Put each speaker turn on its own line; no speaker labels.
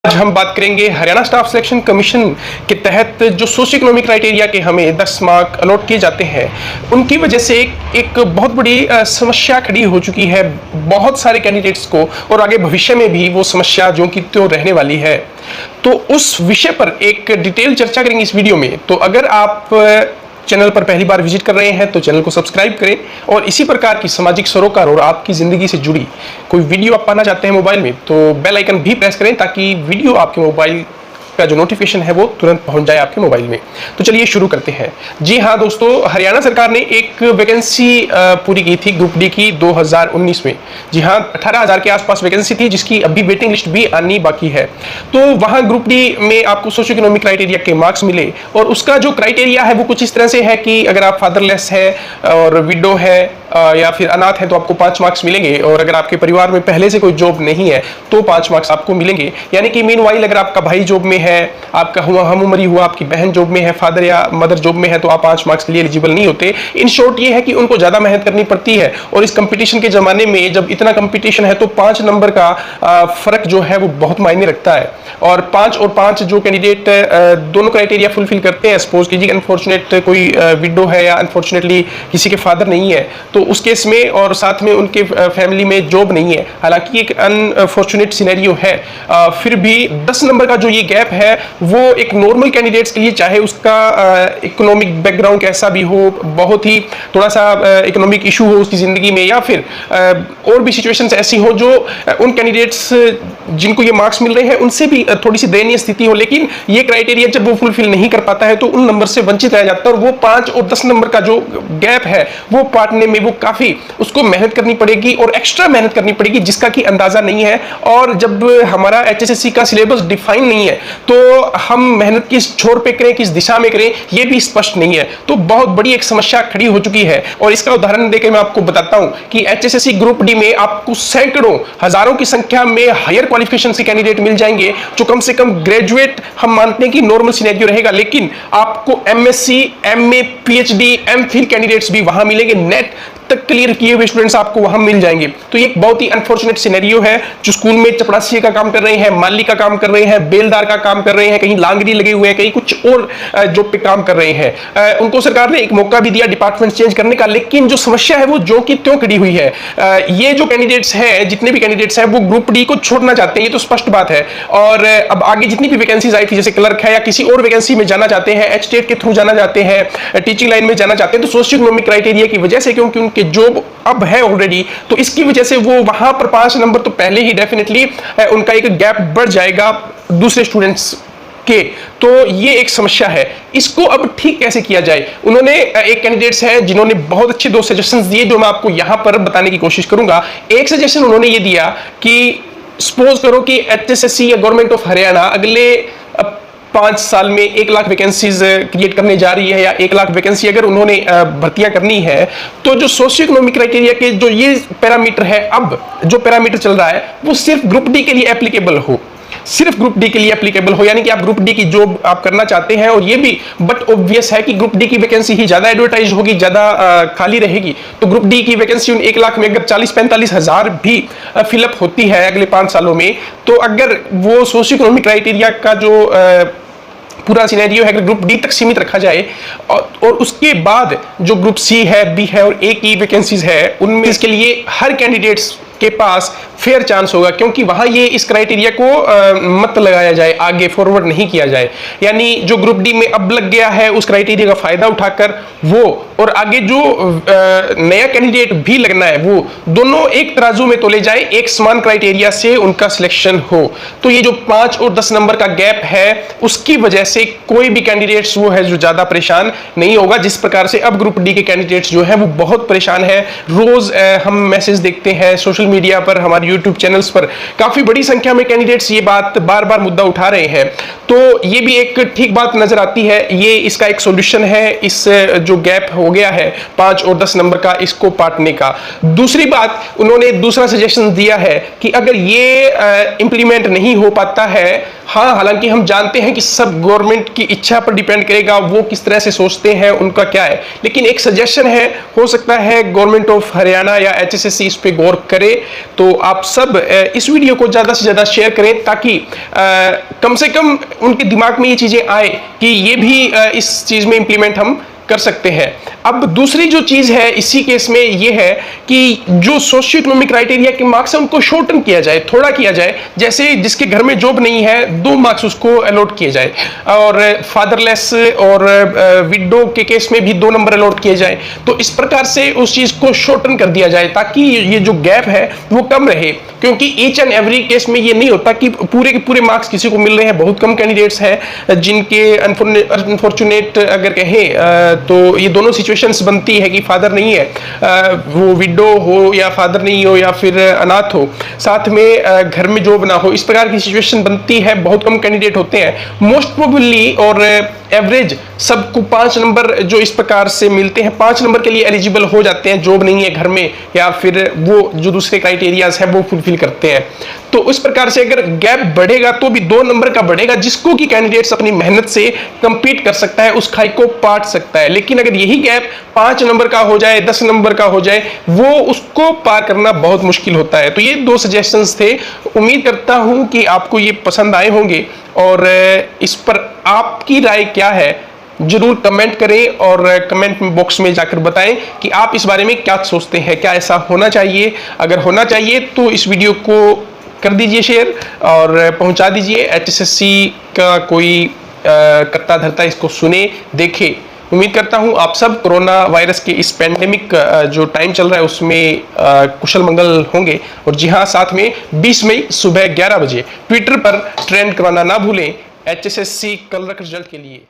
आज हम बात करेंगे हरियाणा स्टाफ सिलेक्शन कमीशन के तहत जो सोशियो इकोनॉमिक क्राइटेरिया के हमें 10 मार्क अलॉट किए जाते हैं, उनकी वजह से एक बहुत बड़ी समस्या खड़ी हो चुकी है बहुत सारे कैंडिडेट्स को, और आगे भविष्य में भी वो समस्या जो कि तो रहने वाली है। तो उस विषय पर एक डिटेल चर्चा करेंगे इस वीडियो में। तो अगर आप चैनल पर पहली बार विजिट कर रहे हैं तो चैनल को सब्सक्राइब करें, और इसी प्रकार की सामाजिक सरोकार और आपकी ज़िंदगी से जुड़ी कोई वीडियो आप पाना चाहते हैं मोबाइल में तो बेल आइकन भी प्रेस करें ताकि वीडियो आपके मोबाइल का जो नोटिफिकेशन है वो तुरंत पहुंच जाए आपके मोबाइल में। तो चलिए शुरू करते हैं। जी हाँ दोस्तों, हरियाणा सरकार ने एक वैकेंसी पूरी की थी ग्रुप डी की 2019 में। जी हाँ, 18,000 के आसपास वैकेंसी थी जिसकी अभी वेटिंग लिस्ट भी आनी बाकी है। तो वहाँ ग्रुप डी में आपको सोशियो इकोनॉमिक क्राइटेरिया के मार्क्स मिले, और उसका जो क्राइटेरिया है वो कुछ इस तरह से है कि अगर आप फादरलेस है और विडो है या फिर अनाथ है तो आपको 5 मार्क्स मिलेंगे, और अगर आपके परिवार में पहले से कोई जॉब नहीं है तो 5 मार्क्स आपको मिलेंगे। यानी कि मीनवाइल अगर आपका भाई जॉब में है, आपका हम उम्री हुआ, आपकी बहन जॉब में है, फादर या मदर जॉब में है, तो आप 5 मार्क्स के लिए एलिजिबल नहीं होते। इन शॉर्ट ये है कि उनको ज्यादा मेहनत करनी पड़ती है, और इस कंपटीशन के जमाने में जब इतना कंपटीशन है तो 5 नंबर का फर्क जो है वो बहुत मायने रखता है। और 5 और 5 जो कैंडिडेट दोनों क्राइटेरिया फुलफिल करते हैं, सपोज कीजिए अनफॉर्चुनेट कोई विडो है या अनफॉर्चुनेटली किसी के फादर नहीं है, तो उस केस में और साथ में उनके फैमिली में जॉब नहीं है, हालांकि एक अनफॉर्चुनेट सिनेरियो है, फिर भी 10 नंबर का जो ये गैप है वो एक नॉर्मल कैंडिडेट्स के लिए, चाहे उसका इकोनॉमिक बैकग्राउंड कैसा भी हो, बहुत ही थोड़ा सा इकोनॉमिक इशू हो उसकी जिंदगी में, या फिर और भी सिचुएशंस ऐसी हो जो उन कैंडिडेट्स जिनको ये मार्क्स मिल रहे हैं उनसे भी थोड़ी सी दयनीय स्थिति हो, लेकिन ये क्राइटेरिया जब वो फुलफिल नहीं कर पाता है तो उन नंबर से वंचित रह जाता है, और वो 5 और 10 नंबर का जो गैप है वो पाटने में वो काफी उसको मेहनत करनी पड़ेगी और एक्स्ट्रा मेहनत करनी पड़ेगी जिसका कि अंदाजा नहीं है। और जब हमारा एचएसएससी का सिलेबस डिफाइन नहीं है तो हम मेहनत किस छोर पे करें, किस दिशा में करें, ये भी स्पष्ट नहीं है। तो बहुत बड़ी एक समस्या खड़ी हो चुकी है, और इसका उदाहरण देकर मैं आपको बताता हूं कि एचएसएससी ग्रुप डी में आपको सैकड़ों हजारों की संख्या में हायर क्वालिफिकेशन से कैंडिडेट मिल जाएंगे जो कम से कम ग्रेजुएट हम मानते हैं कि नॉर्मल सिनेरियो रहेगा, लेकिन आपको MSc, MA, PhD, MPhil candidates भी वहां मिलेंगे, नेट तक क्लियर किए हुए स्टूडेंट्स आपको वहां मिल जाएंगे। तो ये एक बहुत ही अनफॉर्चुनेट सिनेरियो है। जो स्कूल में चपरासी का काम कर रहे हैं, माली का काम कर रहे हैं, बेलदार का काम कर रहे हैं, कहीं लांगरी लगे हुए हैं, कहीं कुछ और जॉब पे काम कर रहे हैं, उनको सरकार ने एक मौका भी दिया डिपार्टमेंट चेंज करने का, लेकिन जो समस्या है वो जो कि त्यों खड़ी हुई है। ये जो कैंडिडेट्स हैं, जितने भी कैंडिडेट्स हैं वो ग्रुप डी को छोड़ना चाहते हैं, ये तो स्पष्ट बात है। और अब आगे जितनी भी वैकेंसीज आई थी, जैसे क्लर्क है या किसी और वैकेंसी में जाना चाहते हैं, एचटेट के थ्रू जाना चाहते हैं, टीचिंग लाइन में जाना चाहते हैं, तो सोशियो इकोनॉमिक क्राइटेरिया की वजह से, क्योंकि उनके जॉब अब है ऑलरेडी, तो इसकी वजह से वो वहां पर 5 नंबर तो पहले ही डेफिनेटली उनका एक गैप बढ़ जाएगा दूसरे स्टूडेंट्स के। तो ये एक समस्या है, इसको अब ठीक कैसे किया जाए। उन्होंने एक कैंडिडेट्स हैं जिन्होंने बहुत अच्छे 2 सजेशंस दिए जो मैं आपको यहां पर बताने की कोशिश करूंगा। एक सजेशन उन्होंने ये दिया कि सपोज करो कि एचएसएससी या गवर्नमेंट ऑफ हरियाणा अगले 5 साल में 1 लाख वैकेंसीज क्रिएट करने जा रही है, या 1 लाख वैकेंसी अगर उन्होंने भर्तियां करनी है, तो जो सोशियो इकोनॉमिक क्राइटेरिया के जो ये पैरामीटर है, अब जो पैरामीटर चल रहा है वो सिर्फ ग्रुप डी के लिए एप्लीकेबल हो, सिर्फ ग्रुप डी के लिए एप्लीकेबल हो, यानी कि आप ग्रुप डी की जॉब आप करना चाहते हैं, और ये भी बट ऑब्वियस है कि ग्रुप डी की वैकेंसी ही ज्यादा एडवर्टाइज होगी, ज्यादा खाली रहेगी, तो ग्रुप डी की वैकेंसी उन 1 लाख में अगर 40-45 हजार भी फिलअप होती है अगले 5 सालों में, तो अगर वो सोशियो इकोनॉमिक क्राइटेरिया का जो पूरा सिनेरियो है, ग्रुप डी तक सीमित रखा जाए, और उसके बाद जो ग्रुप सी है, बी है और ए की वैकेंसीज है, उनमें इसके लिए हर कैंडिडेट्स के पास फेयर चांस होगा, क्योंकि वहां ये इस क्राइटेरिया को मत लगाया जाए, आगे फॉरवर्ड नहीं किया जाए। यानी जो ग्रुप डी में अब लग गया है उस क्राइटेरिया का फायदा उठाकर वो, और आगे जो नया कैंडिडेट भी लगना है वो दोनों एक तराजू में तोले जाए, एक समान क्राइटेरिया से उनका सिलेक्शन हो। तो ये जो 5 और 10 नंबर का गैप है उसकी वजह से कोई भी कैंडिडेट्स वो है जो ज्यादा परेशान नहीं होगा, जिस प्रकार से अब ग्रुप डी के कैंडिडेट्स जो है वो बहुत परेशान है। रोज हम मैसेज देखते हैं सोशल मीडिया पर, हमारे यूट्यूब चैनल्स पर काफी बड़ी संख्या में कैंडिडेट्स ये बात बार बार मुद्दा उठा रहे हैं। तो ये भी एक ठीक बात नजर आती है, ये इसका एक सॉल्यूशन है, इस जो गैप हो गया है 5 और 10 नंबर का, इसको पाटने का। दूसरी बात, उन्होंने दूसरा सजेशन दिया है कि अगर ये इंप्लीमेंट नहीं हो पाता है, हाँ हालांकि हम जानते हैं कि सब गवर्नमेंट की इच्छा पर डिपेंड करेगा, वो किस तरह से सोचते हैं, उनका क्या है, लेकिन एक सजेशन है, हो सकता है गवर्नमेंट ऑफ हरियाणा या एचएसएससी इस पे गौर करे तो आप सब इस वीडियो को ज़्यादा से ज़्यादा शेयर करें ताकि कम से कम उनके दिमाग में ये चीज़ें आए कि ये भी इस चीज़ में इम्प्लीमेंट हम कर सकते हैं। अब दूसरी जो चीज है इसी केस में ये है कि जो सोशियो इकोनॉमिक क्राइटेरिया के मार्क्स है उनको शॉर्टन किया जाए, थोड़ा किया जाए। जैसे जिसके घर में जॉब नहीं है 2 मार्क्स उसको अलॉट किए जाए, और फादरलेस और विडो के केस में भी 2 नंबर अलॉट किए जाए। तो इस प्रकार से उस चीज को शॉर्टन कर दिया जाए ताकि ये जो गैप है वो कम रहे, क्योंकि ईच एंड एवरी केस में ये नहीं होता कि पूरे के पूरे मार्क्स किसी को मिल रहे हैं। बहुत कम कैंडिडेट्स हैं जिनके अनफॉर्चुनेट अगर कहें तो ये दोनों सिचुएशंस बनती है कि फादर नहीं है, वो विडो हो या फादर नहीं हो या फिर अनाथ हो, साथ में घर में जॉब ना हो, इस प्रकार की सिचुएशन बनती है। बहुत कम कैंडिडेट होते हैं मोस्ट प्रोबेबली, और एवरेज सबको 5 नंबर जो इस प्रकार से मिलते हैं 5 नंबर के लिए एलिजिबल हो जाते हैं, जॉब नहीं है घर में या फिर वो जो दूसरे क्राइटेरियाज है वो फुलफिल करते हैं। तो इस प्रकार से अगर गैप बढ़ेगा तो भी 2 नंबर का बढ़ेगा, जिसको कि कैंडिडेट्स अपनी मेहनत से कंपीट कर सकता है, उस खाई को पाट सकता है। लेकिन अगर यही गैप 5 नंबर का हो जाए, 10 नंबर का हो जाए, वो उसको पार करना बहुत मुश्किल होता है। तो ये 2 सजेशंस थे, उम्मीद करता हूं कि आपको ये पसंद आए होंगे, और इस पर आपकी राय क्या है जरूर कमेंट करें, और कमेंट बॉक्स में जाकर बताएं कि आप इस बारे में क्या सोचते हैं, क्या ऐसा होना चाहिए। अगर होना चाहिए तो इस वीडियो को कर दीजिए शेयर और पहुंचा दीजिए। HSSC का कोई करता धरता इसको सुने, देखे। उम्मीद करता हूं आप सब कोरोना वायरस के इस पैंडेमिक जो टाइम चल रहा है उसमें कुशल मंगल होंगे। और जी हाँ, साथ में 20 मई सुबह 11 बजे ट्विटर पर ट्रेंड करवाना ना भूलें HSSC कल रख रिजल्ट के लिए।